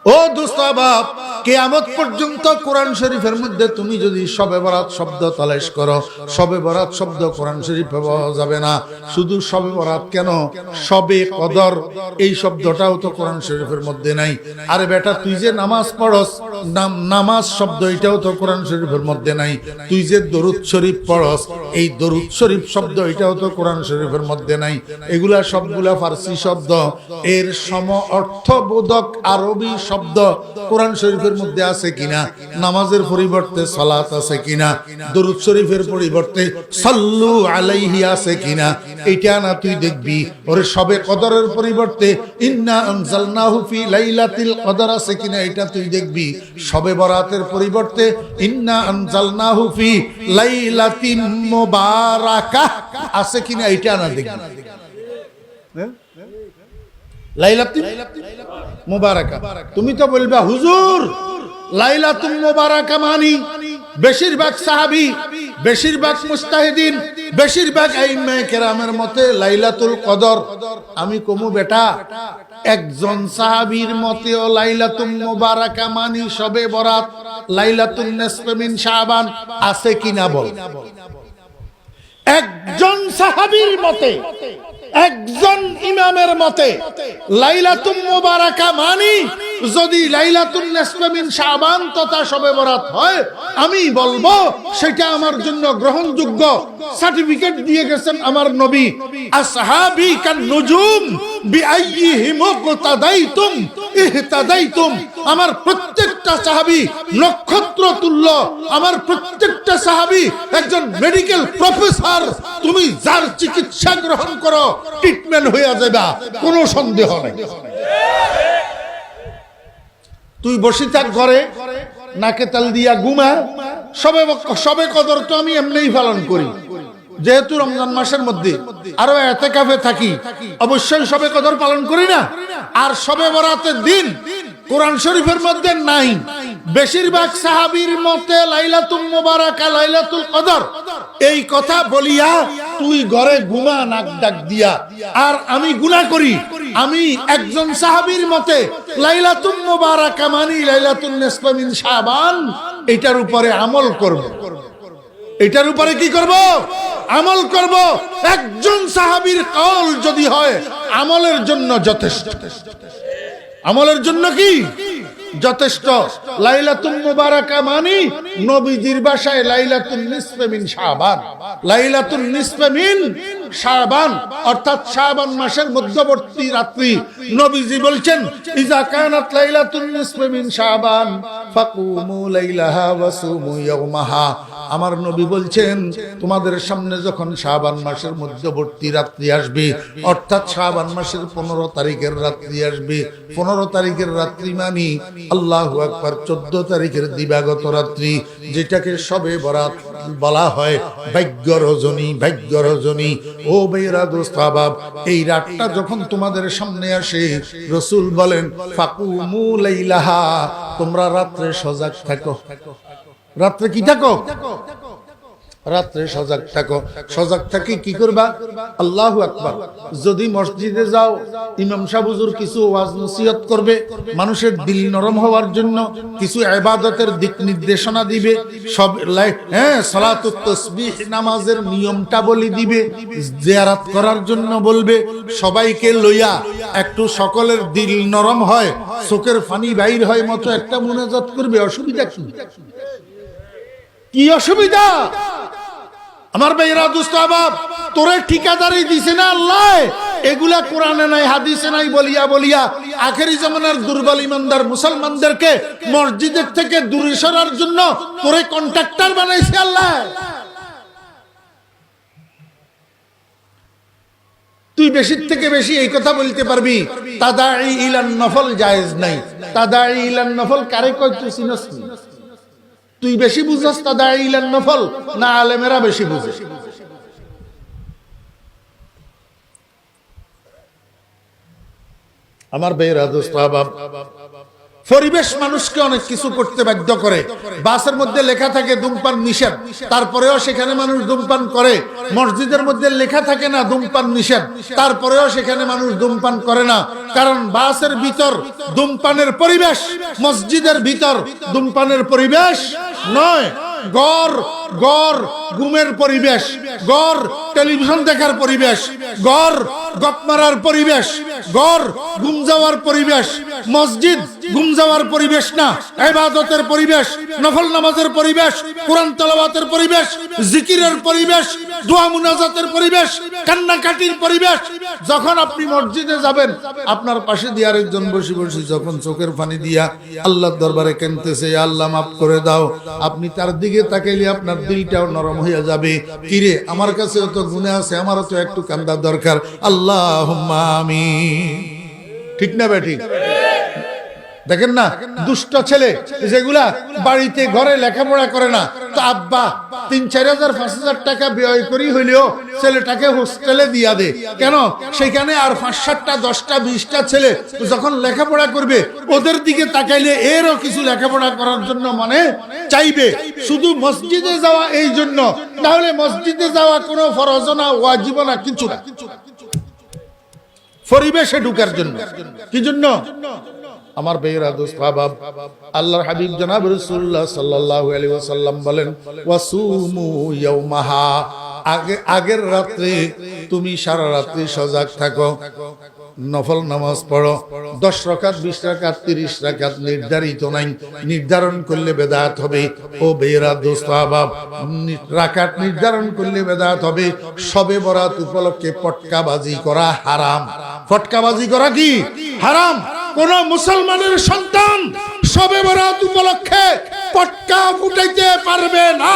ও দুস্তাবাব, কিয়ামত পর্যন্ত কোরআন শরীফের মধ্যে তুমি যদি শবে বরাত শব্দ তালাশ করো, শবে বরাত শব্দ কোরআন শরীফে পাওয়া যাবে না। শুধু শবে বরাত কেন, শবে কদর এই শব্দটাও তো কোরআন শরীফের মধ্যে নাই। আরে বেটা, তুই যে নামাজ পড়স, নামাজ শব্দ এটাও তো কোরআন শরীফের মধ্যে নাই। তুই যে দরুদ শরীফ পড়স, এই দরুদ শরীফ শব্দ এটাও তো কোরআন শরীফের মধ্যে নাই। এগুলা সবগুলা ফার্সি শব্দ। এর সম অর্থবোধক আরবি শব্দ কোরআন শরীফের মধ্যে আছে কিনা, নামাজের পরিবর্তে সালাত আছে কিনা, দরুদ শরীফের পরিবর্তে সাল্লু আলাইহি আছে কিনা, এটা না তুই দেখবি। ওরে শবে কদরের পরিবর্তে ইন্না আনজালনাহু ফি লাইলাতিল কদর আছে কিনা, এটা তুই দেখবি। শবে বরাতের পরিবর্তে ইন্না আনজালনাহু ফি লাইলাতিন মুবারাকাহ আছে কিনা, এটা না দেখবি। লাইলাতুল মুবারাকা, তুমি তো বলবা হুজুর লাইলাতুল মুবারাকা মানি বেশিরভাগ সাহাবী, বেশিরভাগ মুস্তাহিদিন, বেশিরভাগ আইম্মায়ে কেরামের মতে লাইলাতুল কদর। আমি কমু বেটা, একজন সাহাবীর মতেও লাইলাতুল মুবারাকা মানি শবে বরাত, লাইলাতুন নিসফে মিন শাবান আছে কিনা বল। একজন সাহাবীর মতে, একজন ইমামের মতে লাইলাতুল মুবারাকা মানি যদি লাইলাতুন নিসফে মিন শাবান তথা শবে বরাত হয়, আমি বলবো সেটা আমার জন্য গ্রহণযোগ্য। সার্টিফিকেট দিয়ে গেছেন আমার নবী, আসহাবি কান নুজুম বিআইয়িহিম মুক্তাদাইতুম ইহতাদাইতুম। আমার প্রত্যেকটা সাহাবী নক্ষত্র তুল্য, আমার প্রত্যেকটা সাহাবী একজন মেডিকেল প্রফেসর। তুমি যার চিকিৎসা গ্রহণ করো ট্রিটমেন্ট হয়ে যাবে, কোনো সন্দেহ নাই। তুই বসে থাক ঘরে, নাকে তাল দিয়া ঘুমা। সবে কদর তো আমি এমনিই পালন করি, যেহেতু রমজান মাসের মধ্যে আরো ইতিকাফে থাকি, অবশ্যই শবে কদর পালন করি না। আর শবে বরাতের দিন কোরআন শরীফের মধ্যে নাই। বেশিরভাগ সাহাবীর মতে লাইলাতুল মুবারাকা লাইলাতুল কদর, এই কথা বলিয়া তুই ঘরে ঘুমা নাক ডাক দিয়া। আর আমি গুনাহ করি, আমি একজন সাহাবীর মতে লাইলাতুল মুবারাকা মানি লাইলাতুন নিসফে মিন শাবান, এটার উপরে আমল করব। এটার উপরে কি করব? আমল করব। একজন সাহাবীর কওল যদি হয় আমলের জন্য যথেষ্ট। আমলের জন্য কি যথেষ্ট? লাইলাতুল মুবারাকা মানি নবীজির ভাষায় লাইলাতুন নিসফে মিন শাবান। লাইলাতুন নিসফে মিন শাবান অর্থাৎ শাবান মাসের মধ্যবর্তী রাত্রি। নবীজি বলছেন ইজা কানাত লাইলাতুন নিসফে মিন শাবান ফাকুমু লাইলাহা ওয়া সুমু ইয়াওমাহা। আমার নবী বলছেন তোমাদের সামনে যখন শাবান মাসের মধ্যবর্তী রাত্রি আসবে, অর্থাৎ শাবান মাসের 15 তারিখের রাত্রি আসবে। 15 তারিখের রাত্রি মানি আল্লাহু আকবার 14 তারিখের দিবাগত রাত্রি, যেটাকে শবে বরাত বলা হয়। ভাগ্য রজনী, ভাগ্য রজনী। ও বেরা দোস্তাবাব, এই রাতটা যখন তোমাদের সামনে আসে, রাসূল বলেন ফাকুমু লাইলাহা, তোমরা রাত্রে সজাগ থাকো। রাত্রে কি থাকো? রাত্রে সজাগ থাকো। সজাগ থাকি কি করবা? আল্লাহু আকবার। যদি মসজিদে যাও, ইমাম সাহেব হুজুর কিছু ওয়াজ নসিহত করবে, মানুষের দিল নরম হওয়ার জন্য কিছু ইবাদতের দিক নির্দেশনা দিবে, সব সালাতুত তাসবিহ নামাজের নিয়মটা বলি দিবে, জিয়ারত করার জন্য বলবে। সবাইকে লইয়া একটু সকলের দিল নরম হয়, চোখের পানি বাইর হয় মতো একটা মুনাজাত করবে। অসুবিধা কি? কি অসুবিধা? আমার ভাইরা দুস্তাবাব, তোরে ঠিকাদারি দিছে না আল্লাহ, এগুলা কোরআনে নাই হাদিসে নাই বলিয়া বলিয়া আখেরি জামানার দুর্বল ইমানদার মুসলমানদেরকে মসজিদের থেকে দূরে সরার জন্য তোরে কন্ট্রাক্টর বানাইছে আল্লাহ। তুই বেশি থেকে বেশি এই কথা বলতে পারবি তাদাই ইলান নফল জায়েজ নাই। তাদাই ইলান নফল কারে কয় তুই চিনস? তুই বেশি বুঝস তাদাই ইলান নফল, না আলেমেরা বেশি বুঝে? আমার ভাইরা দোস্ত, পরিবেশ মানুষকে অনেক কিছু করতে বাধ্য করে। বাসের মধ্যে লেখা থাকে ধূমপান নিষেধ, তারপরেও সেখানে মানুষ ধূমপান করে। মসজিদের মধ্যে লেখা থাকে না ধূমপান নিষেধ, তারপরেও সেখানে মানুষ ধূমপান করে না। কারণ বাসের ভিতর ধূমপানের পরিবেশ, মসজিদের ভিতর ধূমপানের পরিবেশ নয়। গড় গড় ঘুমের পরিবেশ, গড় টেলিভিশন দেখার পরিবেশ, গড় গপ মারার পরিবেশ, গড় ঘুম যাওয়ার পরিবেশ। মসজিদ ঘুম যাওয়ার পরিবেশ না, ইবাদতের পরিবেশ, নফল নামাজের পরিবেশ, কোরআন তেলাওয়াতের পরিবেশ, জিকিরের পরিবেশ, দোয়া মুনাজাতের পরিবেশ, কান্নাকাটির পরিবেশ। যখন আপনি মসজিদে যাবেন, আপনার পাশে দিয়ে আরেকজন বসে বসে যখন চোখের পানি দিয়া আল্লাহর দরবারে কাঁদতেছে, আল্লাহ মাফ করে দাও, আপনি তার দিকে তাকাইলে আপনার দিলটাও নরম হয়ে যাবে। কিরে, আমার কাছেও তো গুনাহ আছে, আমারও তো একটু কান্দার দরকার। আল্লাহুম্মা আমিন। ঠিক না বেঠিক? দেখেন না, দুষ্ট ছেলে যেগুলা বাড়িতে ঘরে লেখাপড়া করে না, তো আব্বা ৩-৪ হাজার ৫ হাজার টাকা ব্যয় করি হইলেও ছেলেটাকে হোস্টেলে দিয়া দে। কেন? সেখানে আর ৫-৭টা 10টা 20টা ছেলে যখন লেখাপড়া করবে, ওদের দিকে তাকাইলে এরও কিছু লেখাপড়া করার জন্য মনে চাইবে। শুধু মসজিদে যাওয়া এই জন্য, তাহলে মসজিদে যাওয়া কোনো ফরজ না, ওয়াজিব না, কিছু না, পরিবেশে ঢুকার জন্য। কি জন্য? আমার বেরা দোস্ত বাবা, আল্লাহর হাবিব জনাব রাসূলুল্লাহ সাল্লাল্লাহু আলাইহি ওয়াসাল্লাম বলেন, ওয়াসুমু ইয়াউমাহা, আগের রাতে তুমি সারা রাত্রি সজাগ থাকো, নফল নামাজ পড়ো। 10 রাকাত 20 রাকাত 30 রাকাত নির্ধারিত নাই, নির্ধারণ করলে বেদাত হবে। ও বেরা দোস্ত বাবা, রাকাত নির্ধারণ করলে বেদাত হবে। শবে বরাত উপলক্ষে পটকাবাজি করা হারাম। পটকাবাজি করা কি হারাম? কোন মুসলমানের সন্তান শবে বরাত উপলক্ষে পটকা ফুটাইতে পারবে না,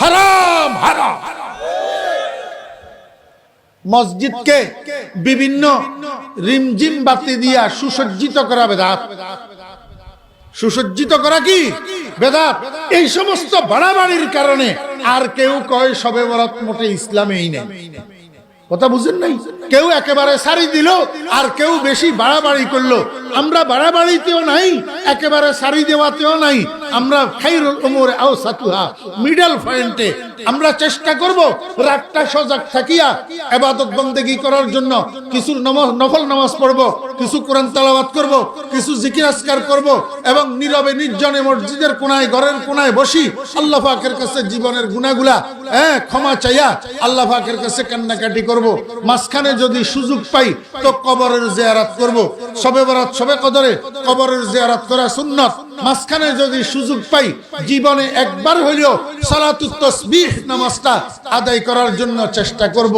হারাম হারাম। মসজিদকে বিভিন্ন রিমঝিম বাতি দিয়া সুসজ্জিত করা বেদাত। সুসজ্জিত করা কি বেদাত? এই সমস্ত বাড়াবাড়ির কারণে আর কেউ কয় শবে বরাত মোটে ইসলামেই নেই। কথা বুঝেন নাই? কেউ একেবারে সারি দিল, আর কেউ বেশি বাড়াবাড়ি করলো। আমরা বাড়াবাড়িতেও নাই, একেবারে সারি দেওয়াতেও নাই। আমরা খাইরুল উমুরে আওসাতুহা, মিডল পয়েন্টে আমরা চেষ্টা করব রাতটা সজাগ থাকিয়া ইবাদত বন্দেগী করার জন্য। কিছু নফল নামাজ পড়ব, কিছু কোরআন তেলাওয়াত করব, কিছু জিকির আজকার করব, এবং নীরবে নির্জনে মসজিদের কোনায় ঘরের কোনায় বসি আল্লাহ পাকের কাছে জীবনের গুনাহগুলা ক্ষমা চাইয়া আল্লাহ পাকের কাছে কান্নাকাটি করব। মাঝখানে যদি সুযোগ পাই তো কবরের জিয়ারত করব। শবে বরাত শবে কদরে কবরের জিয়ারত করা সুন্নাত। মাঝখানে যদি সুযোগ পাই জীবনে একবার হইলেও সালাতুত তাসবিহ নামাজটা আদায় করার জন্য চেষ্টা করব।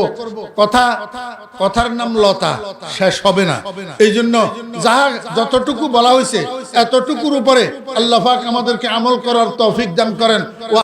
কথার নাম লতা, শেষ হবে না। এই জন্য যাহা যতটুকু বলা হয়েছে এতটুকুর উপরে আল্লাহ পাক আমাদেরকে আমল করার তৌফিক দান করেন। ও